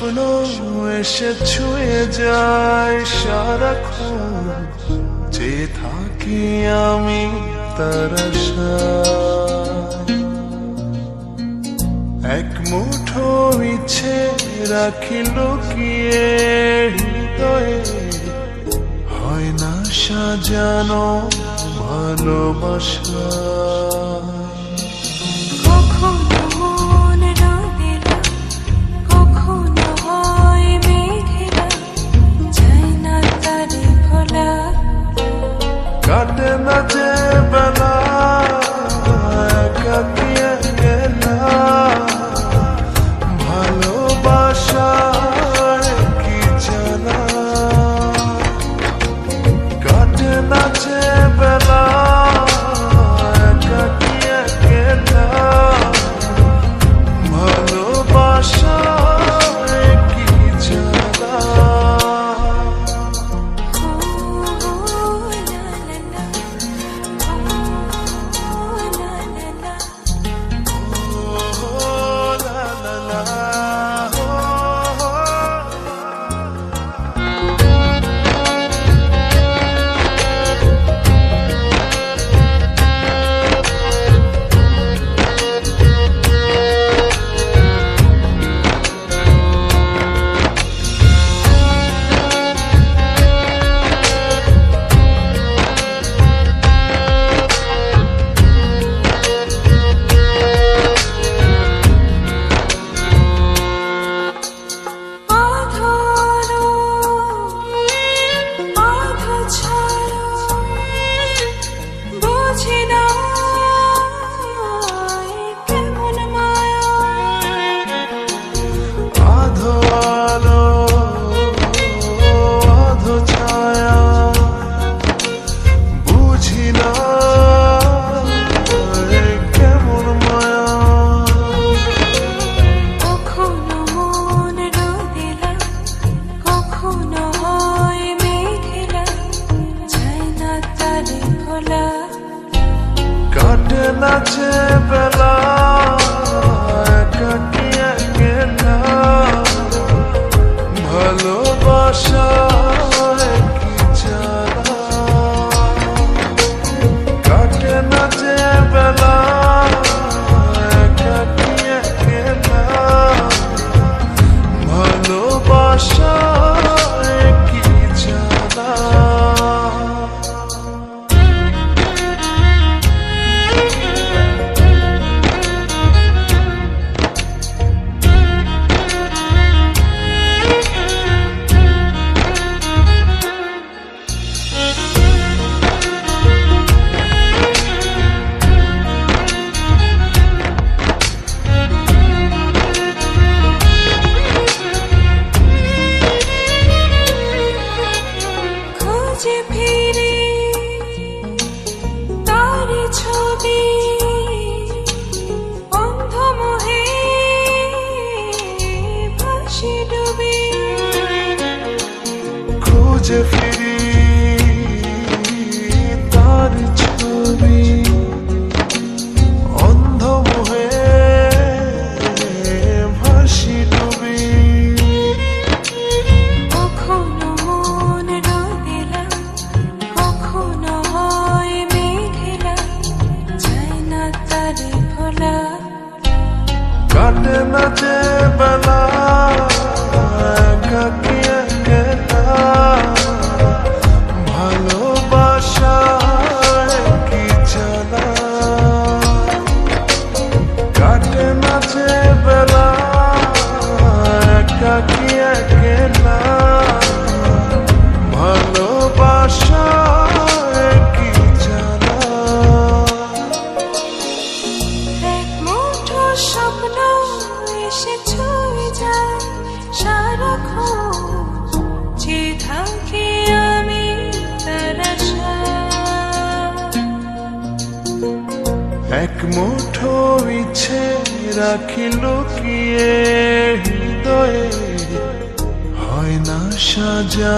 স্বপ্ন এসে ছুঁয়ে যায় সারাক্ষণ, যে থাকি আমি তার আশায়। এক মুঠো ইচ্ছে রাখি লুকিয়ে হৃদয়ে, হয় না সাজানো ভালোবাসা। কাটে না যে বেলা কাটিয়ে গেলা, ভালোবাসার কি জানা। কাটে না যে বেলা কাটিয়ে গেলা, ভালোবাসার কি জানা। কাটে না যে বেলা কাটিয়ে গেলা, ভালোবাসা কি জানা। কাটে না যে বেলা কাটিয়ে গেলা, ভালোবাসা কি জানা। খুঁজে ফিরি তার ছবি, অন্ধ মোহে ভাসি ডুবি। কখনো মন রোদেলা, কখনো হয় মেঘেলা, যায় না তারে ভোলা। কাটে না যে বেলা কাটিয়ে গেলা, ভালোবাসা কি জানা। কাটে না যে বেলা কাটিয়ে গেলা, ভালোবাসা কি জানা। এক মুঠো স্বপ্ন এসে ছুঁয়ে যায় সারাক্ষণ, যে থাকি আমি তার আশায়। এক মুঠো ইচ্ছে রাখি লুকিয়ে হৃদয়ে, হয় না সাজা